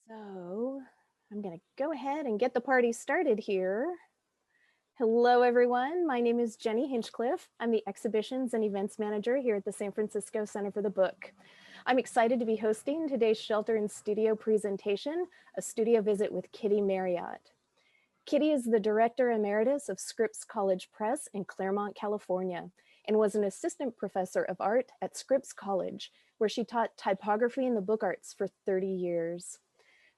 So I'm going to go ahead and get the party started here. Hello, everyone. My name is Jenny Hinchcliffe. I'm the Exhibitions and Events Manager here at the San Francisco Center for the Book. I'm excited to be hosting today's Shelter in Studio presentation, a studio visit with Kitty Maryatt. Kitty is the Director Emeritus of Scripps College Press in Claremont, California, and was an assistant professor of art at Scripps College, where she taught typography in the book arts for 30 years.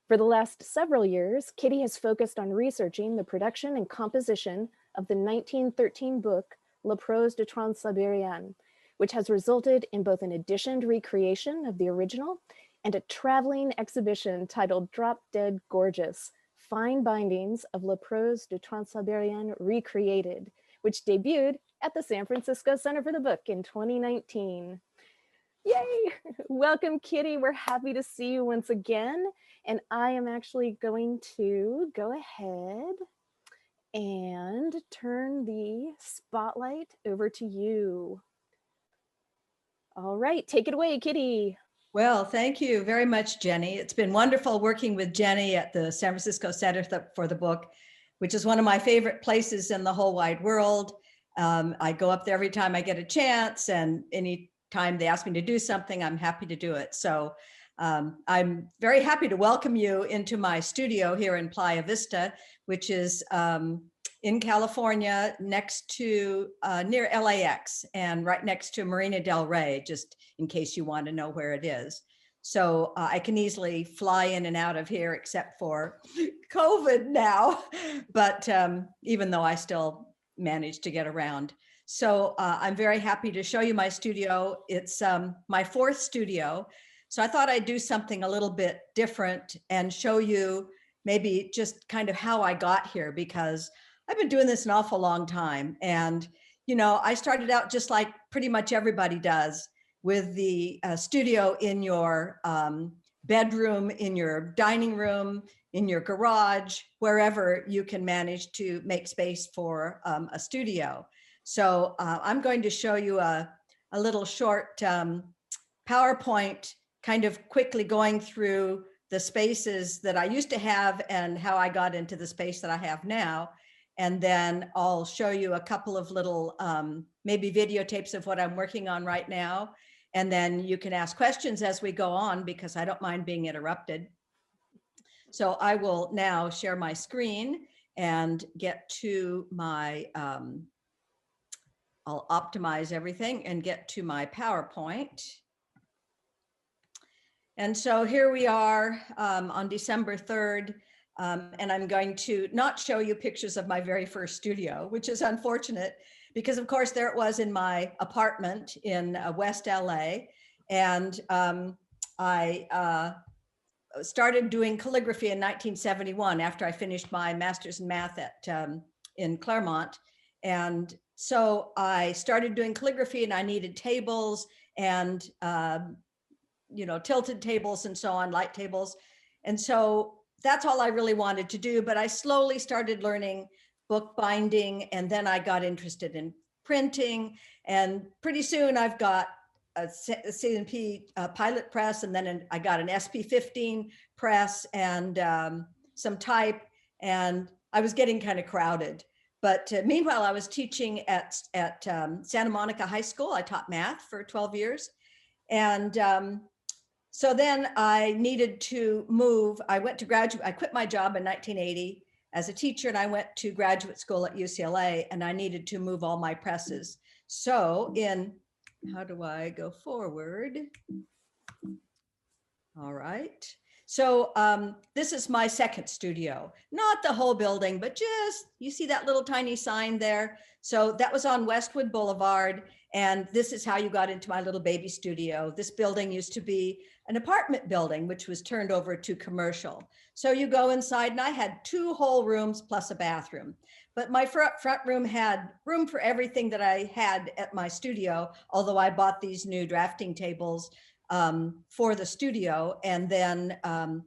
For the last several years, Kitty has focused on researching the production and composition of the 1913 book La Prose de Transsibérien, which has resulted in both an editioned recreation of the original and a traveling exhibition titled Drop Dead Gorgeous, Fine Bindings of La Prose de Transsibérien Recreated, which debuted at the San Francisco Center for the Book in 2019. Yay! Welcome, Kitty. We're happy to see you once again. And I am actually going to go ahead and turn the spotlight over to you. All right, take it away, Kitty. Well, thank you very much, Jenny. It's been wonderful working with Jenny at the San Francisco Center for the Book, which is one of my favorite places in the whole wide world. I go up there every time I get a chance, and any time they ask me to do something, I'm happy to do it. So I'm very happy to welcome you into my studio here in Playa Vista, which is in California, next to near LAX and right next to Marina del Rey, just in case you want to know where it is. So I can easily fly in and out of here, except for COVID now, but even though I still manage to get around. So I'm very happy to show you my studio. It's my fourth studio. So I thought I'd do something a little bit different and show you maybe just kind of how I got here, because I've been doing this an awful long time. And, you know, I started out just like pretty much everybody does, with the studio in your bedroom, in your dining room, in your garage, wherever you can manage to make space for a studio. So I'm going to show you a little short PowerPoint, kind of quickly going through the spaces that I used to have and how I got into the space that I have now. And then I'll show you a couple of little maybe videotapes of what I'm working on right now. And then you can ask questions as we go on, because I don't mind being interrupted. So I will now share my screen and get to my, I'll optimize everything and get to my PowerPoint. And so here we are on December 3rd. And I'm going to not show you pictures of my very first studio, which is unfortunate, because of course there it was in my apartment in West LA. And I started doing calligraphy in 1971 after I finished my master's in math in Claremont. And so I started doing calligraphy, and I needed tables and you know, tilted tables and so on, light tables. And so that's all I really wanted to do. But I slowly started learning book binding, and then I got interested in printing. And pretty soon I've got a C&P pilot press, and then I got an SP15 press and some type, and I was getting kind of crowded. But meanwhile, I was teaching at Santa Monica High School. I taught math for 12 years. And so then I needed to move. I went to I quit my job in 1980 as a teacher, and I went to graduate school at UCLA, and I needed to move all my presses. So how do I go forward? All right. So this is my second studio, not the whole building, but just, you see that little tiny sign there? So that was on Westwood Boulevard. And this is how you got into my little baby studio. This building used to be an apartment building, which was turned over to commercial. So you go inside, and I had 2 whole rooms plus a bathroom. But my front room had room for everything that I had at my studio, although I bought these new drafting tables for the studio. And then,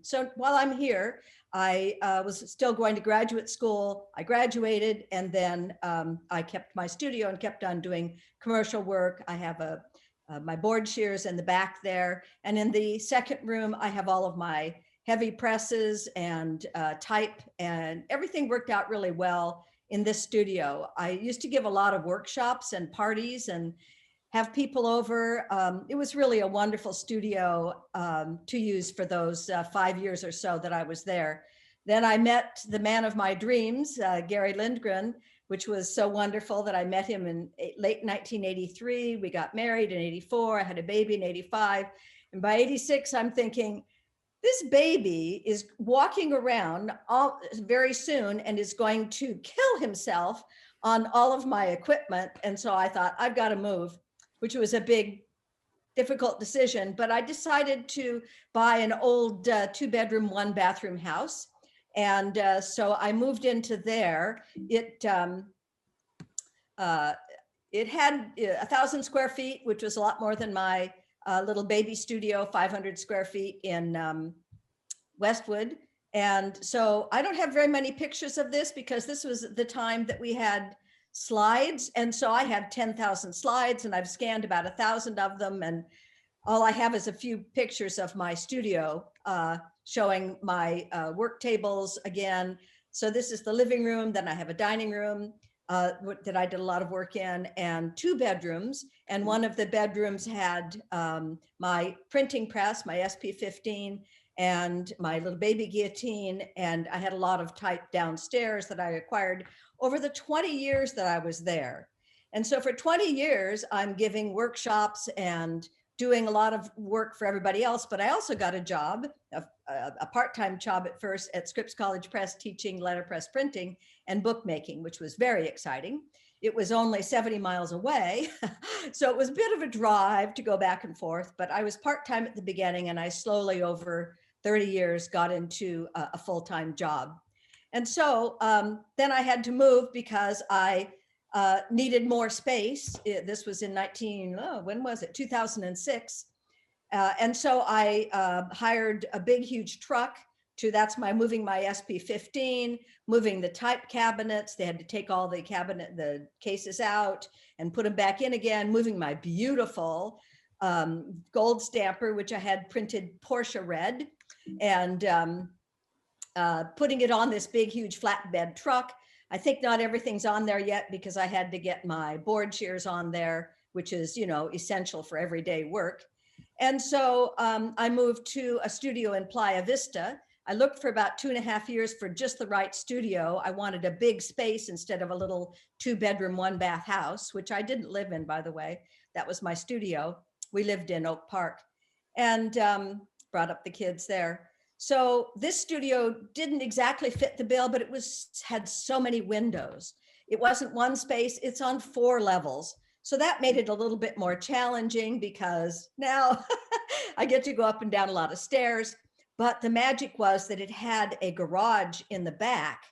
so while I'm here, I was still going to graduate school. I graduated, and then I kept my studio and kept on doing commercial work. I have my board shears in the back there. And in the second room, I have all of my heavy presses and type, and everything worked out really well in this studio. I used to give a lot of workshops and parties and have people over. It was really a wonderful studio to use for those 5 years or so that I was there. Then I met the man of my dreams, Gary Lindgren, which was so wonderful that I met him in late 1983. We got married in 84. I had a baby in 85. And by 86, I'm thinking, this baby is walking around very soon and is going to kill himself on all of my equipment. And so I thought, I've got to move, which was a big, difficult decision. But I decided to buy an old 2-bedroom, 1-bathroom house. And so I moved into there. It had 1,000 square feet, which was a lot more than my little baby studio, 500 square feet in Westwood. And so I don't have very many pictures of this because this was the time that we had slides. And so I have 10,000 slides and I've scanned about 1,000 of them. And all I have is a few pictures of my studio showing my work tables again. So this is the living room. Then I have a dining room that I did a lot of work in, and 2 bedrooms. And one of the bedrooms had my printing press, my SP15, and my little baby guillotine. And I had a lot of type downstairs that I acquired over the 20 years that I was there. And so for 20 years, I'm giving workshops and doing a lot of work for everybody else. But I also got a job, a part-time job at first at Scripps College Press, teaching letterpress printing and bookmaking, which was very exciting. It was only 70 miles away. So it was a bit of a drive to go back and forth, but I was part-time at the beginning, and I slowly over 30 years got into a full-time job. And so then I had to move because I needed more space. This was in when was it? 2006. And so I hired a big, huge truck that's moving my SP15, moving the type cabinets. They had to take all the cases out and put them back in again, moving my beautiful gold stamper, which I had printed Porsche red, and putting it on this big, huge flatbed truck. I think not everything's on there yet because I had to get my board shears on there, which is, essential for everyday work. And so I moved to a studio in Playa Vista. I looked for about 2.5 years for just the right studio. I wanted a big space instead of a little 2-bedroom, 1-bath house, which I didn't live in, by the way. That was my studio. We lived in Oak Park, and brought up the kids there. So this studio didn't exactly fit the bill, but it had so many windows. It wasn't one space, it's on 4 levels. So that made it a little bit more challenging because now I get to go up and down a lot of stairs. But the magic was that it had a garage in the back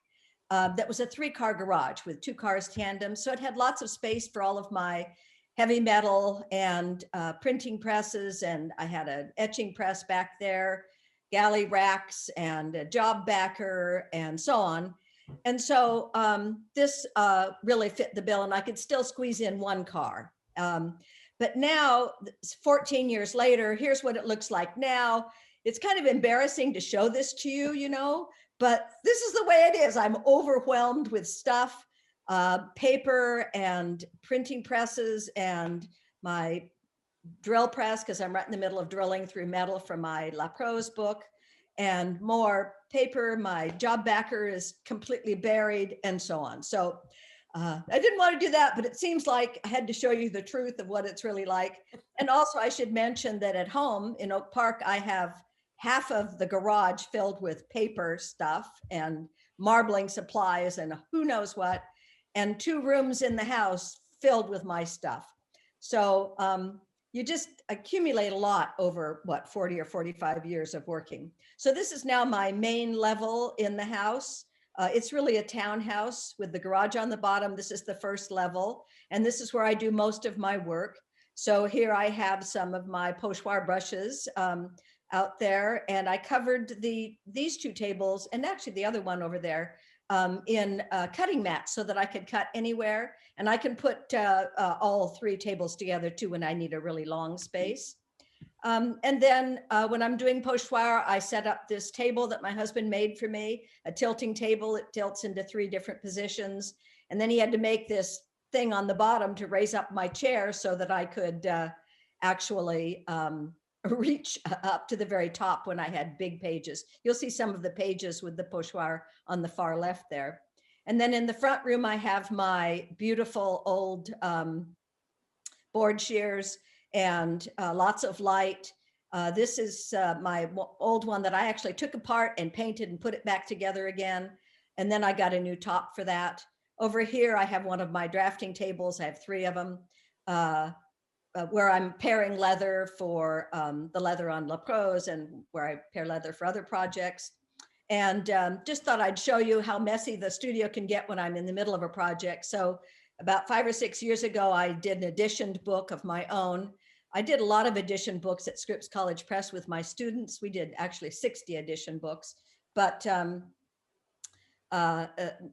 that was a 3-car garage with 2 cars tandem. So it had lots of space for all of my heavy metal and printing presses. And I had an etching press back there, galley racks and a job backer and so on. And so this really fit the bill, and I could still squeeze in 1 car. But now, 14 years later, here's what it looks like now. It's kind of embarrassing to show this to you, but this is the way it is. I'm overwhelmed with stuff, paper and printing presses and my drill press, because I'm right in the middle of drilling through metal from my La Prose book, and more paper. My job backer is completely buried, and so on. So I didn't want to do that, but it seems like I had to show you the truth of what it's really like. And also I should mention that at home in Oak Park, I have half of the garage filled with paper stuff and marbling supplies and who knows what, and 2 rooms in the house filled with my stuff. So you just accumulate a lot over 40 or 45 years of working. So this is now my main level in the house. It's really a townhouse with the garage on the bottom. This is the first level, and this is where I do most of my work. So here I have some of my pochoir brushes out there, and I covered these 2 tables, and actually the other one over there, in cutting mats so that I could cut anywhere. And I can put all 3 tables together too when I need a really long space. And then when I'm doing pochoir, I set up this table that my husband made for me, a tilting table. It tilts into 3 different positions. And then he had to make this thing on the bottom to raise up my chair so that I could actually reach up to the very top when I had big pages. You'll see some of the pages with the pochoir on the far left there. And then in the front room, I have my beautiful old board shears and lots of light. This is my old one that I actually took apart and painted and put it back together again. And then I got a new top for that. Over here, I have one of my drafting tables. I have 3 of them where I'm pairing leather for the leather on La Prose, and where I pair leather for other projects. And just thought I'd show you how messy the studio can get when I'm in the middle of a project. So about 5 or 6 years ago, I did an editioned book of my own. I did a lot of edition books at Scripps College Press with my students. We did actually 60 edition books, but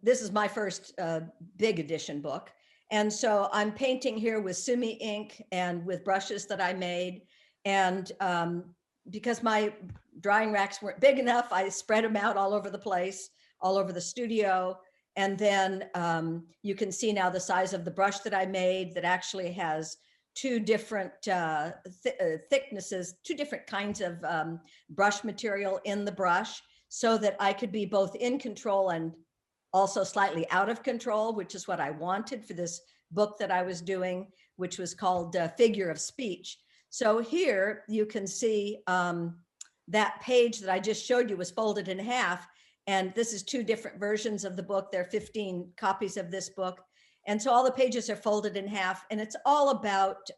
this is my first big edition book. And so I'm painting here with Sumi ink and with brushes that I made. And because my drying racks weren't big enough, I spread them out all over the place, all over the studio. And then you can see now the size of the brush that I made that actually has 2 different thicknesses, 2 different kinds of brush material in the brush, so that I could be both in control and also slightly out of control, which is what I wanted for this book that I was doing, which was called Figure of Speech. So here you can see that page that I just showed you was folded in half. And this is 2 different versions of the book. There are 15 copies of this book. And so all the pages are folded in half, and it's all about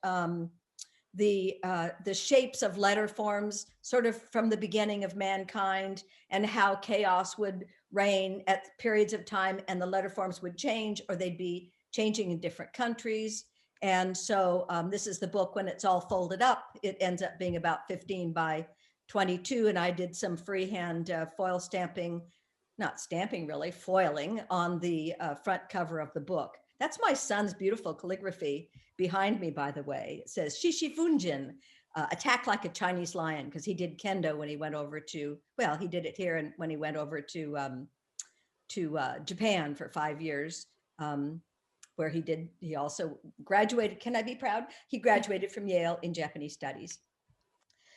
the shapes of letter forms, sort of from the beginning of mankind, and how chaos would reign at periods of time, and the letter forms would change, or they'd be changing in different countries. And so this is the book when it's all folded up. It ends up being about 15 by 22, and I did some freehand foil stamping, not stamping really, foiling on the front cover of the book. That's my son's beautiful calligraphy behind me, by the way. It says Shishi Funjin, attack like a Chinese lion, because he did kendo when he went over to, well, he did it here, and when he went over to Japan for 5 years, where he also graduated. Can I be proud? He graduated from Yale in Japanese studies.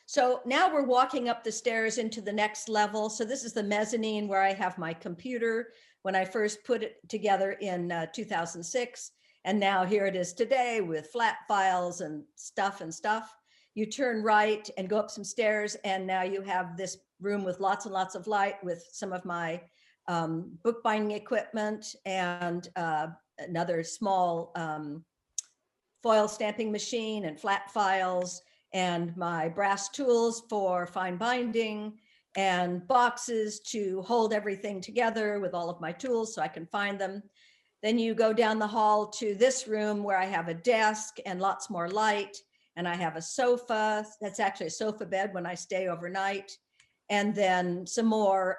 So now we're walking up the stairs into the next level. So this is the mezzanine where I have my computer when I first put it together in 2006. And now here it is today with flat files and stuff. You turn right and go up some stairs, and now you have this room with lots and lots of light, with some of my bookbinding equipment and another small foil stamping machine and flat files, and my brass tools for fine binding, and boxes to hold everything together with all of my tools so I can find them. Then you go down the hall to this room where I have a desk and lots more light, and I have a sofa. That's actually a sofa bed when I stay overnight. And then some more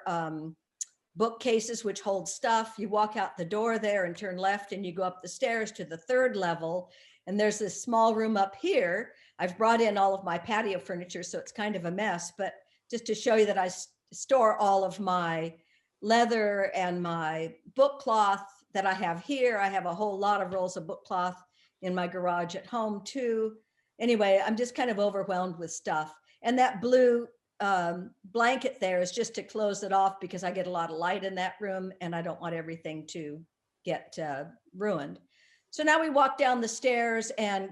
bookcases which hold stuff. You walk out the door there and turn left, and you go up the stairs to the 3rd level. And there's this small room up here. I've brought in all of my patio furniture, so it's kind of a mess, but just to show you that I store all of my leather and my book cloth that I have here. I have a whole lot of rolls of book cloth in my garage at home too. Anyway, I'm just kind of overwhelmed with stuff. And that blue blanket there is just to close it off, because I get a lot of light in that room and I don't want everything to get ruined. So now we walk down the stairs, and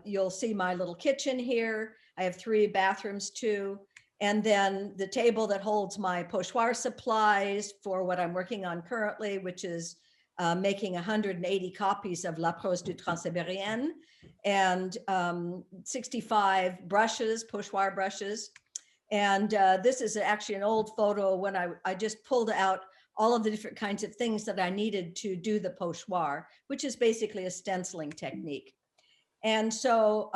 you'll see my little kitchen here. I have 3 bathrooms too. And then the table that holds my pochoir supplies for what I'm working on currently, which is making 180 copies of La Prose du Transsibérien, and 65 brushes, pochoir brushes. And this is actually an old photo when I just pulled out all of the different kinds of things that I needed to do the pochoir, which is basically a stenciling technique. And so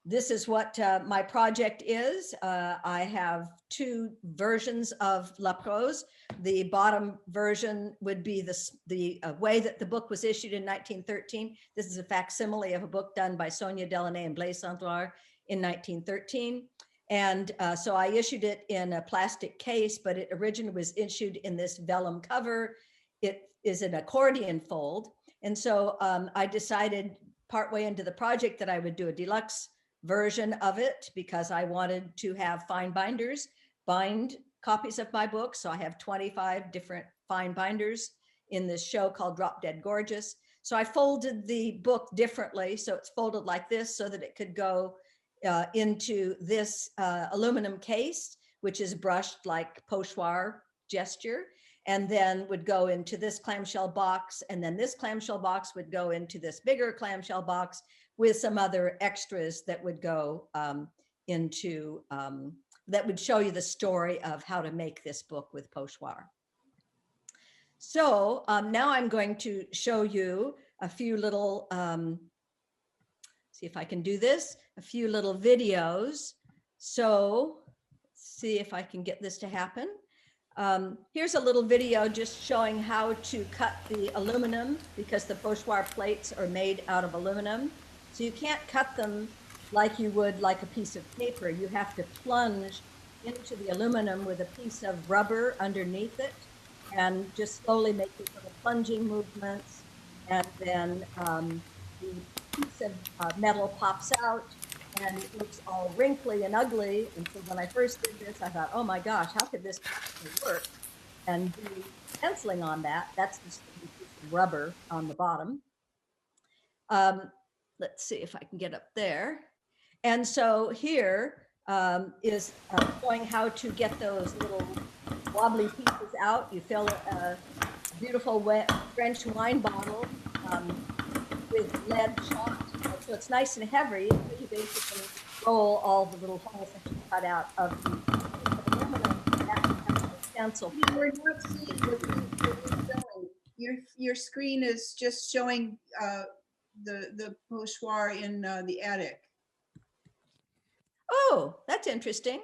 this is what my project is. I have 2 versions of La Prose. The bottom version would be the way that the book was issued in 1913. This is a facsimile of a book done by Sonia Delaunay and Blaise Sandroir in 1913. And so I issued it in a plastic case, but it originally was issued in this vellum cover. It is an accordion fold. And so I decided partway into the project that I would do a deluxe version of it because I wanted to have fine binders bind copies of my book. So I have 25 different fine binders in this show called Drop Dead Gorgeous. So I folded the book differently. So it's folded like this so that it could go into this aluminum case, which is brushed like pochoir gesture, and then would go into this clamshell box. And then this clamshell box would go into this bigger clamshell box with some other extras that would go into, that would show you the story of how to make this book with pochoir. So now I'm going to show you a few little, see if I can do this, a few little videos. So let's see if I can get this to happen. Here's a little video just showing how to cut the aluminum because the pochoir plates are made out of aluminum. So you can't cut them like you would like a piece of paper. You have to plunge into the aluminum with a piece of rubber underneath it and just slowly make these little plunging movements. And then the piece of metal pops out and it looks all wrinkly and ugly. And so when I first did this, I thought, oh my gosh, how could this possibly work? And do stenciling on that, that's just a piece of rubber on the bottom. Let's see if I can get up there. And so here is showing how to get those little wobbly pieces out. You fill a beautiful wet French wine bottle with lead chalk. So it's nice and heavy. You basically roll all the little holes that you cut out of the aluminum. That stencil. We're not seeing what you're showing. Your screen is just showing the pochoir in the attic. Oh, that's interesting.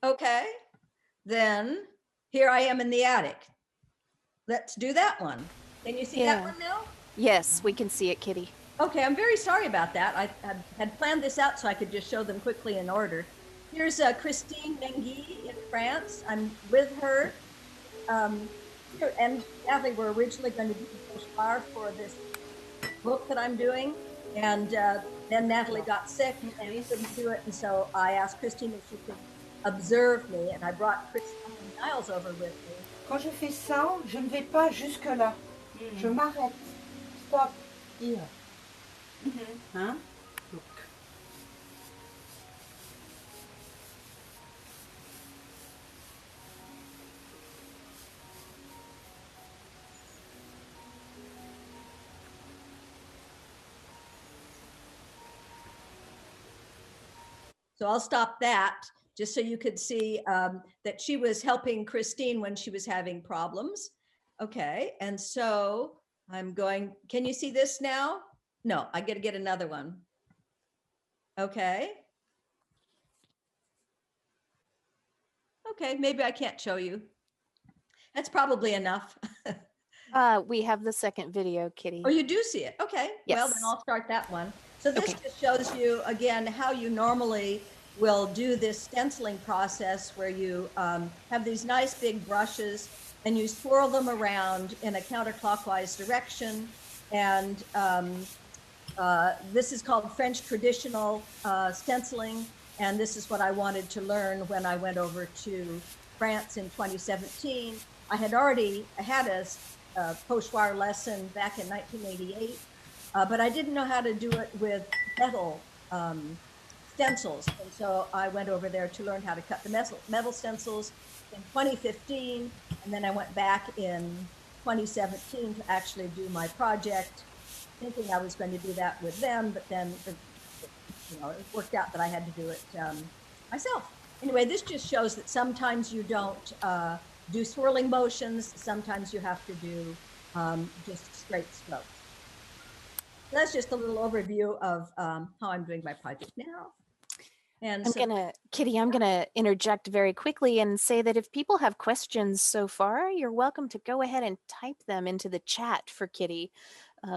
Okay, then here I am in the attic. Let's do that one. Can you see that one now? Yes, we can see it, Kitty. Okay, I'm very sorry about that. I had planned this out so I could just show them quickly in order. Here's Christine Mengy in France. I'm with her. And Natalie were originally going to do the pochoir for this book that I'm doing. And then Natalie got sick and couldn't do it. And so I asked Christine if she could observe me. And I brought Christine Niles over with me. Quand je fais ça, je ne vais pas jusque là. Je m'arrête. Stop. Here. Hein? Look. So I'll stop that just so you could see that she was helping Christine when she was having problems. Okay, and so I'm going, can you see this now? No, I got to get another one. Okay. Okay, maybe I can't show you. That's probably enough. We have the second video, Kitty. Oh, you do see it. Okay. Yes. Well, then I'll start that one. So this Okay. just shows you again how you normally will do this stenciling process where you have these nice big brushes and you swirl them around in a counterclockwise direction. And this is called French traditional stenciling. And this is what I wanted to learn when I went over to France in 2017. I had already had a pochoir lesson back in 1988, but I didn't know how to do it with metal stencils. And so I went over there to learn how to cut the metal stencils in 2015. And then I went back in 2017 to actually do my project, thinking I was going to do that with them, but then it worked out that I had to do it myself. Anyway, this just shows that sometimes you don't do swirling motions. Sometimes you have to do just straight strokes. So that's just a little overview of how I'm doing my project now. And Kitty, I'm gonna interject very quickly and say that if people have questions so far, you're welcome to go ahead and type them into the chat for Kitty.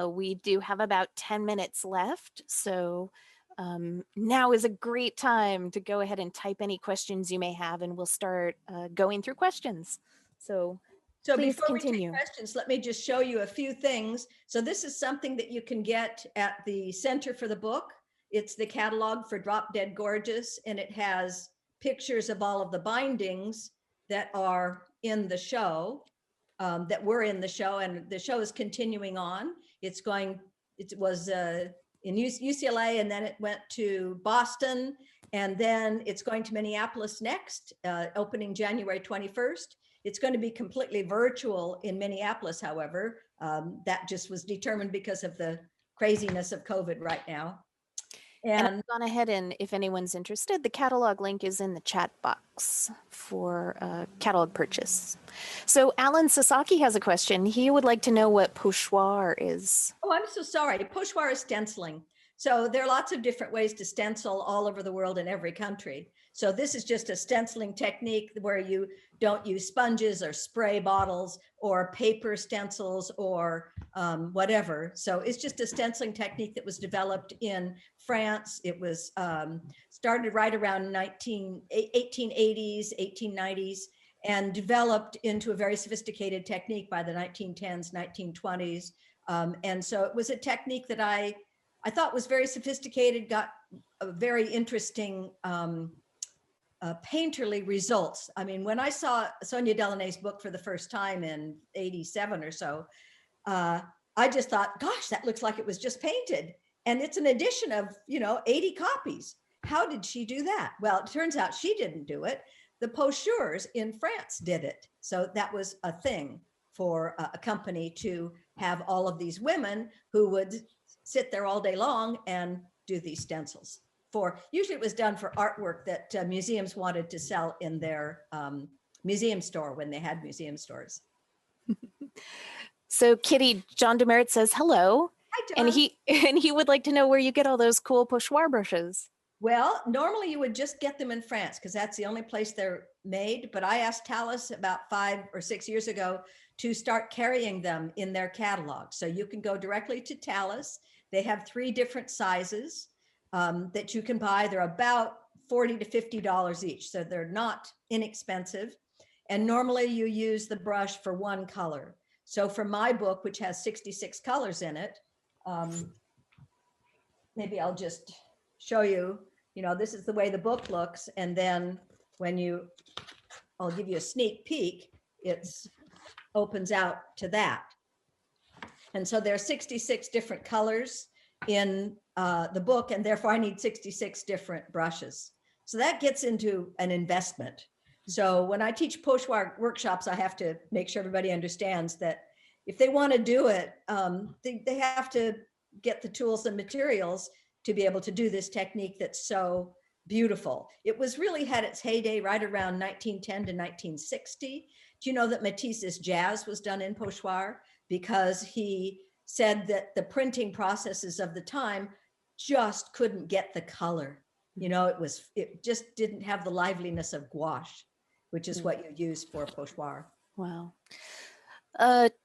We do have about 10 minutes left, so Now is a great time to go ahead and type any questions you may have, and we'll start going through questions. So please before continue. we take questions, let me just show you a few things. So this is something that you can get at the Center for the Book. It's the catalog for Drop Dead Gorgeous, and it has pictures of all of the bindings that are in the show, that were in the show, and the show is continuing on. It was in UCLA, and then it went to Boston, and then it's going to Minneapolis next, opening January 21st. It's going to be completely virtual in Minneapolis, however. That just was determined because of the craziness of COVID right now. And I've gone ahead, and if anyone's interested, the catalog link is in the chat box for catalog purchase. So Alan Sasaki has a question. He would like to know what pochoir is. Oh, I'm so sorry. Pochoir is stenciling. So there are lots of different ways to stencil all over the world in every country. So this is just a stenciling technique where you don't use sponges or spray bottles or paper stencils or whatever. So it's just a stenciling technique that was developed in France. It was started right around 1880s, 1890s, and developed into a very sophisticated technique by the 1910s, 1920s. And so it was a technique that I thought was very sophisticated, got a very interesting painterly results. I mean, when I saw Sonia Delaney's book for the first time in 87 or so, I just thought, gosh, that looks like it was just painted. And it's an edition of, 80 copies. How did she do that? Well, it turns out she didn't do it. The pocheurs in France did it. So that was a thing for a company to have all of these women who would sit there all day long and do these stencils. Usually it was done for artwork that museums wanted to sell in their museum store when they had museum stores. So Kitty, John Demerit says hello. Hi, John. And he would like to know where you get all those cool pochoir brushes. Well, normally you would just get them in France because that's the only place they're made. But I asked Talus about 5 or 6 years ago to start carrying them in their catalog. So you can go directly to Talus. They have 3 different sizes that you can buy. They're about $40 to $50 each. So they're not inexpensive. And normally you use the brush for one color. So for my book, which has 66 colors in it, maybe I'll just show you, this is the way the book looks. And then I'll give you a sneak peek, it opens out to that. And so there are 66 different colors in the book, and therefore I need 66 different brushes. So that gets into an investment. So when I teach pochoir workshops, I have to make sure everybody understands that if they want to do it, they have to get the tools and materials to be able to do this technique that's so beautiful. It was really had its heyday right around 1910 to 1960. Do you know that Matisse's jazz was done in pochoir? Because he said that the printing processes of the time just couldn't get the color. It just didn't have the liveliness of gouache, which is what you use for pochoir. Wow.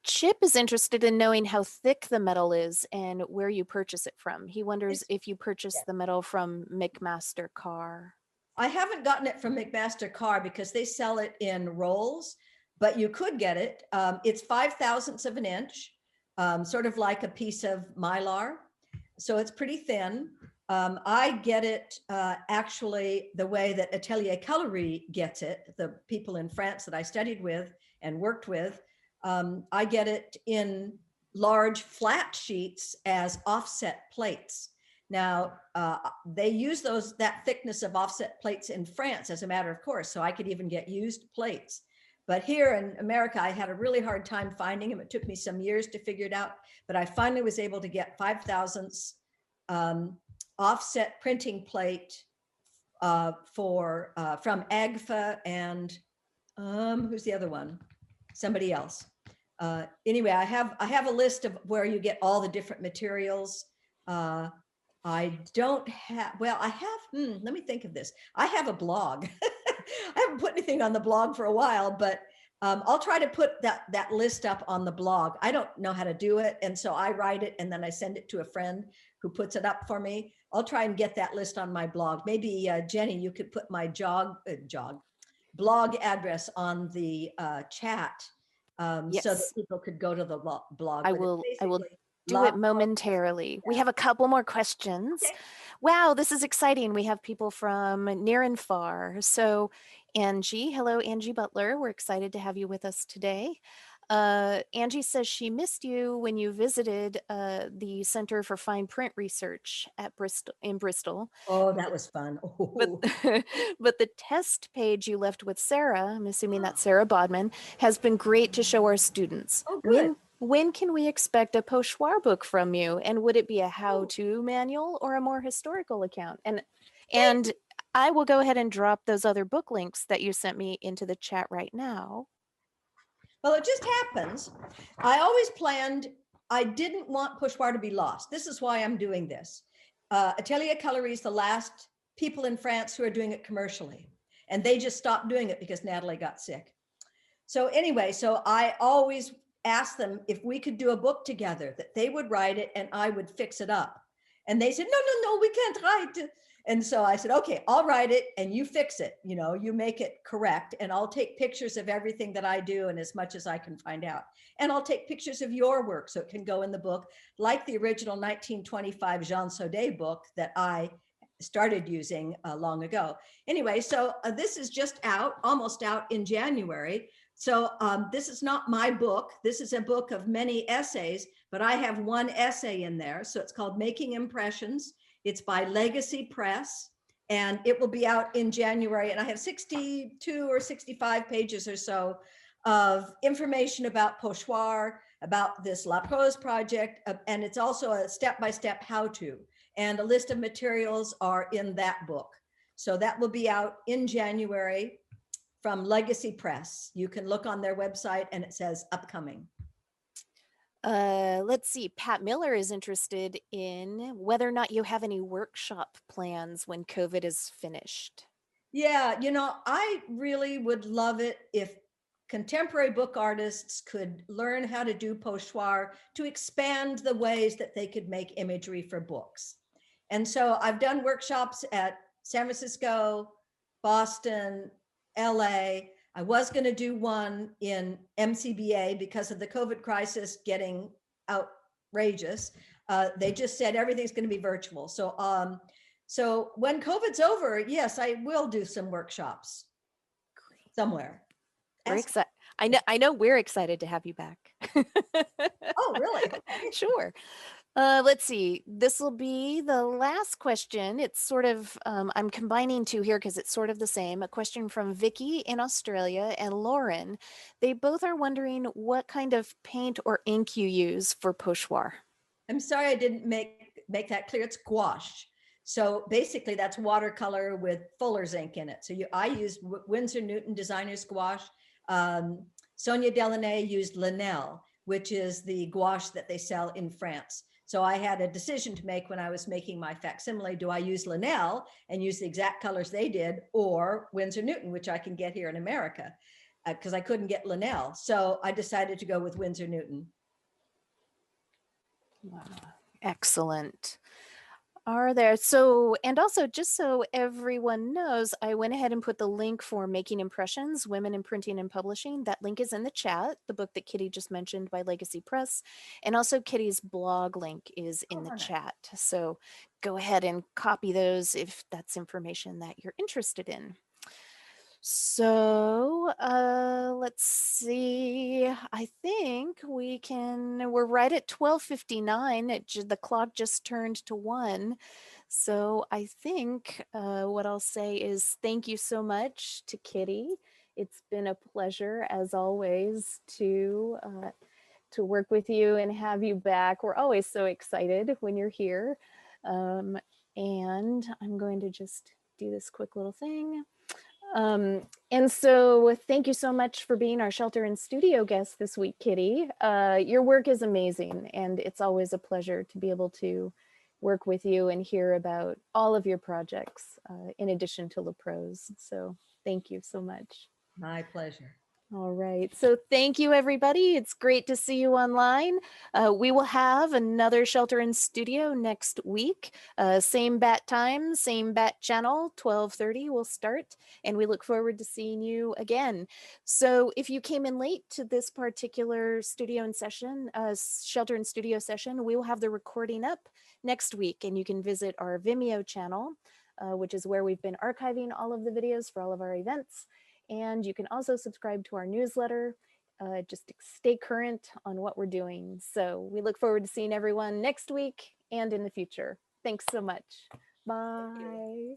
Chip is interested in knowing how thick the metal is and where you purchase it from. He wonders if you purchase the metal from McMaster Carr. I haven't gotten it from McMaster Carr because they sell it in rolls, but you could get it. It's 5/1000ths of an inch, sort of like a piece of mylar. So it's pretty thin. I get it actually the way that Atelier Coloris gets it, the people in France that I studied with and worked with. I get it in large flat sheets as offset plates. Now, they use that thickness of offset plates in France as a matter of course, so I could even get used plates. But here in America, I had a really hard time finding them. It took me some years to figure it out, but I finally was able to get 5/1000ths offset printing plate from Agfa and who's the other one? Somebody else. Anyway, I have a list of where you get all the different materials. I don't have, well, I have, let me think of this. I have a blog. I haven't put anything on the blog for a while, but I'll try to put that list up on the blog. I don't know how to do it. And so I write it and then I send it to a friend who puts it up for me. I'll try and get that list on my blog. Maybe Jenny, you could put my blog address on the chat so that Yes. people could go to the blog. I But it's will basically do it love- momentarily. We have a couple more questions. Okay. Wow, this is exciting. We have people from near and far. So Angie, hello, Angie Butler. We're excited to have you with us today. Angie says she missed you when you visited the Center for Fine Print Research at Bristol. Oh, that was fun. But, but the test page you left with Sarah, I'm assuming that's Sarah Bodman, has been great to show our students. Oh, good. When can we expect a pochoir book from you? And would it be a how-to manual or a more historical account? And I will go ahead and drop those other book links that you sent me into the chat right now. Well, it just happens. I always planned, I didn't want pochoir to be lost. This is why I'm doing this. Atelier Coloris, the last people in France who are doing it commercially. And they just stopped doing it because Natalie got sick. So anyway, so I always asked them if we could do a book together, that they would write it and I would fix it up. And they said, no, we can't write. And so I said, okay, I'll write it and you fix it. You know, you make it correct. And I'll take pictures of everything that I do and as much as I can find out. And I'll take pictures of your work so it can go in the book, like the original 1925 Jean Saudet book that I started using long ago. Anyway, so this is just out, almost out in January. So this is not my book. This is a book of many essays, but I have one essay in there. So it's called Making Impressions. It's by Legacy Press, and it will be out in January. And I have 62 or 65 pages or so of information about pochoir, about this La Prose project, and it's also a step-by-step how-to. And a list of materials are in that book. So that will be out in January from Legacy Press. You can look on their website and it says upcoming. Let's see, Pat Miller is interested in whether or not you have any workshop plans when COVID is finished. Yeah, you know, I really would love it if contemporary book artists could learn how to do pochoir to expand the ways that they could make imagery for books. And so I've done workshops at San Francisco, Boston, LA. I was going to do one in MCBA because of the COVID crisis getting outrageous. They just said everything's going to be virtual. So, so when COVID's over, yes, I will do some workshops somewhere. We're excited. I know we're excited to have you back. Oh, really? Okay. Sure. Let's see. This will be the last question. It's sort of, I'm combining two here because it's sort of the same. A question from Vicky in Australia and Lauren. They both are wondering what kind of paint or ink you use for pochoir. I'm sorry I didn't make that clear. It's gouache. So basically that's watercolor with Fuller's ink in it. So I used Winsor Newton designer's gouache. Sonia Delaunay used Linell, which is the gouache that they sell in France. So I had a decision to make when I was making my facsimile. Do I use Linell and use the exact colors they did, or Winsor Newton, which I can get here in America, because I couldn't get Linell. So I decided to go with Winsor Newton. Wow. Excellent. Are there, so, and also just so everyone knows, I went ahead and put the link for Making Impressions, Women in Printing and Publishing. That link is in the chat, the book that Kitty just mentioned by Legacy Press. And also Kitty's blog link is in the chat. So go ahead and copy those if that's information that you're interested in. So let's see, I think we're right at 12:59. The clock just turned to 1. So I think what I'll say is thank you so much to Kitty. It's been a pleasure as always to work with you and have you back. We're always so excited when you're here. And I'm going to just do this quick little thing. And so thank you so much for being our shelter and studio guest this week, Kitty. Your work is amazing, and it's always a pleasure to be able to work with you and hear about all of your projects in addition to La Prose. So thank you so much. My pleasure. All right. So thank you, everybody. It's great to see you online. We will have another Shelter in Studio next week. Same bat time, same bat channel, 12:30 will start. And we look forward to seeing you again. So if you came in late to this particular studio and session, Shelter in Studio session, we will have the recording up next week. And you can visit our Vimeo channel, which is where we've been archiving all of the videos for all of our events. And you can also subscribe to our newsletter just to stay current on what we're doing. So we look forward to seeing everyone next week and in the future. Thanks so much. Bye.